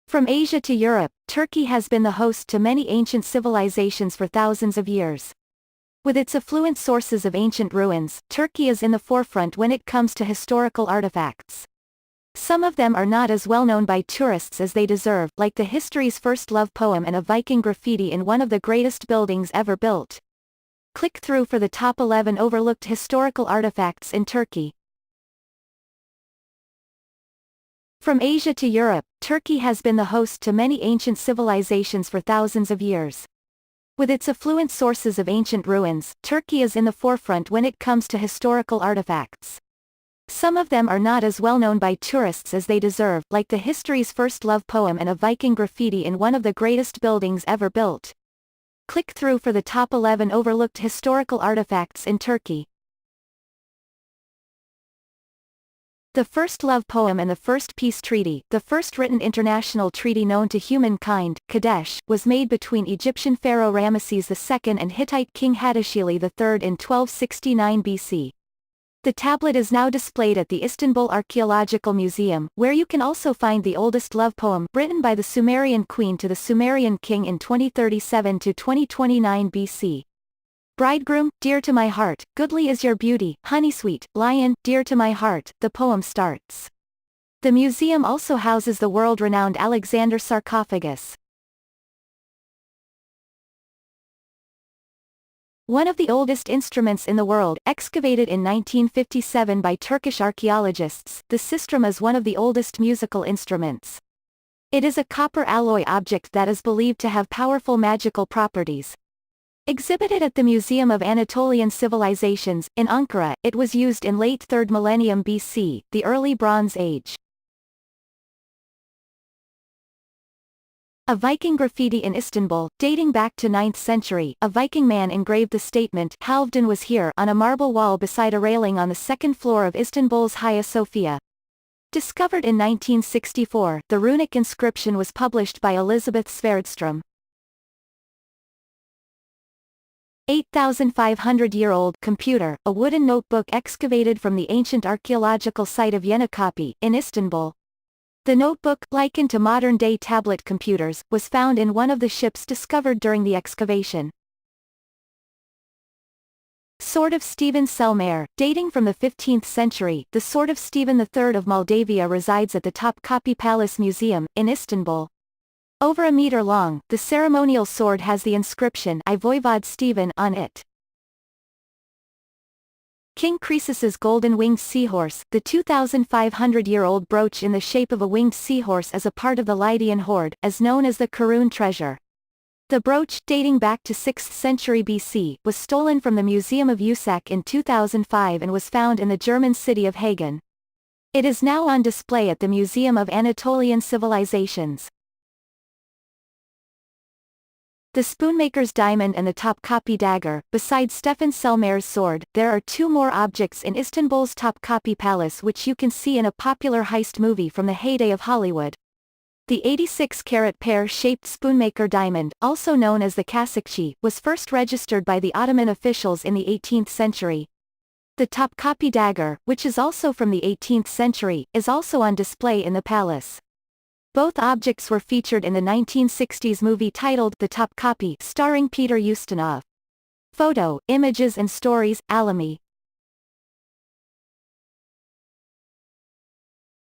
From Asia to Europe, Turkey has been the host to many ancient civilizations for thousands of years. With its affluent sources of ancient ruins, Turkey is in the forefront when it comes to historical artifacts. Some of them are not as well known by tourists as they deserve, like the History's First Love poem and a Viking graffiti in one of the greatest buildings ever built. Click through for the top 11 overlooked historical artifacts in Turkey. From Asia to Europe, Turkey has been the host to many ancient civilizations for thousands of years. With its affluent sources of ancient ruins, Turkey is in the forefront when it comes to historical artifacts. Some of them are not as well known by tourists as they deserve, like the History's First Love poem and a Viking graffiti in one of the greatest buildings ever built. Click through for the top 11 overlooked historical artifacts in Turkey. The First Love poem and the First Peace Treaty, the first written international treaty known to humankind, Kadesh, was made between Egyptian pharaoh Ramesses II and Hittite king Hattusili III in 1269 BC. The tablet is now displayed at the Istanbul Archaeological Museum, where you can also find the oldest love poem, written by the Sumerian queen to the Sumerian king in 2037 to 2029 BC. Bridegroom, dear to my heart, goodly is your beauty, honeysweet, lion, dear to my heart, the poem starts. The museum also houses the world-renowned Alexander sarcophagus. One of the oldest instruments in the world, excavated in 1957 by Turkish archaeologists, the sistrum is one of the oldest musical instruments. It is a copper alloy object that is believed to have powerful magical properties. Exhibited at the Museum of Anatolian Civilizations, in Ankara, it was used in late 3rd millennium BC, the early Bronze Age. A Viking graffiti in Istanbul, dating back to 9th century, a Viking man engraved the statement "Halfdan was here" on a marble wall beside a railing on the second floor of Istanbul's Hagia Sophia. Discovered in 1964, the runic inscription was published by Elizabeth Sverdström. 8,500-year-old computer, a wooden notebook excavated from the ancient archaeological site of Yenikapi, in Istanbul. The notebook, likened to modern-day tablet computers, was found in one of the ships discovered during the excavation. Sword of Stephen Selmer, dating from the 15th century, the sword of Stephen III of Moldavia resides at the Topkapi Palace Museum, in Istanbul. Over a meter long, the ceremonial sword has the inscription "I Voivode Stephen" on it. King Croesus's golden-winged seahorse, the 2,500-year-old brooch in the shape of a winged seahorse is a part of the Lydian hoard, as known as the Karun treasure. The brooch, dating back to 6th century BC, was stolen from the Museum of Usak in 2005 and was found in the German city of Hagen. It is now on display at the Museum of Anatolian Civilizations. The Spoonmaker's diamond and the Topkapi dagger. Besides Stefan Selmer's sword, there are two more objects in Istanbul's Topkapi Palace which you can see in a popular heist movie from the heyday of Hollywood. The 86-carat pear-shaped Spoonmaker diamond, also known as the Kasikçi, was first registered by the Ottoman officials in the 18th century. The Topkapi dagger, which is also from the 18th century, is also on display in the palace. Both objects were featured in the 1960s movie titled The Topkapi, starring Peter Ustinov. Photo, images and stories, Alamy.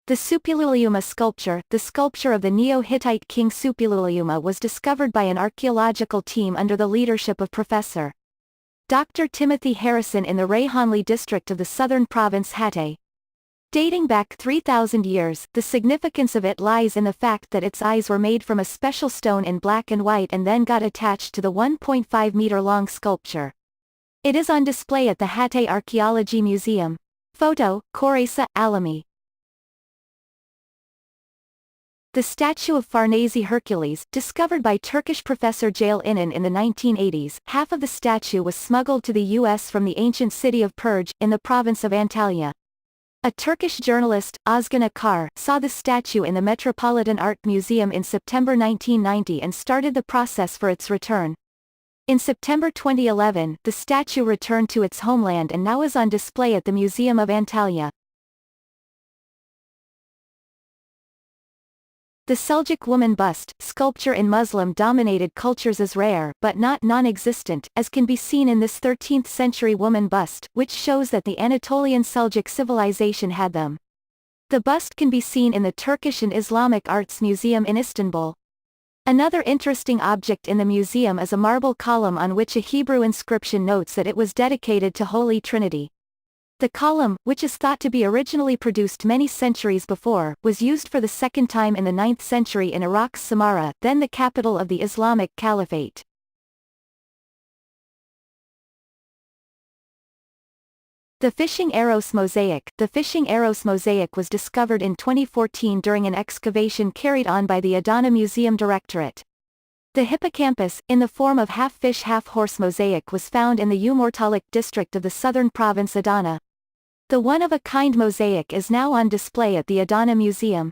The Suppiluliuma sculpture, the sculpture of the Neo-Hittite king Suppiluliuma, was discovered by an archaeological team under the leadership of Professor Dr. Timothy Harrison in the Reyhanli district of the southern province Hatay. Dating back 3,000 years, the significance of it lies in the fact that its eyes were made from a special stone in black and white and then got attached to the 1.5-meter-long sculpture. It is on display at the Hatay Archaeology Museum. Photo, Koresa, Alamy. The statue of Farnese Hercules, discovered by Turkish professor Ceyl İnan in the 1980s, half of the statue was smuggled to the U.S. from the ancient city of Perge, in the province of Antalya. A Turkish journalist, Ozgun Akar, saw the statue in the Metropolitan Art Museum in September 1990 and started the process for its return. In September 2011, the statue returned to its homeland and now is on display at the Museum of Antalya. The Seljuk woman bust, sculpture in Muslim-dominated cultures is rare, but not non-existent, as can be seen in this 13th-century woman bust, which shows that the Anatolian Seljuk civilization had them. The bust can be seen in the Turkish and Islamic Arts Museum in Istanbul. Another interesting object in the museum is a marble column on which a Hebrew inscription notes that it was dedicated to Holy Trinity. The column, which is thought to be originally produced many centuries before, was used for the second time in the 9th century in Iraq's Samarra, then the capital of the Islamic Caliphate. The Fishing Arrows Mosaic. The Fishing Arrows Mosaic was discovered in 2014 during an excavation carried on by the Adana Museum Directorate. The hippocampus, in the form of half-fish half-horse mosaic, was found in the Umurtalik district of the southern province Adana. The one-of-a-kind mosaic is now on display at the Adana Museum.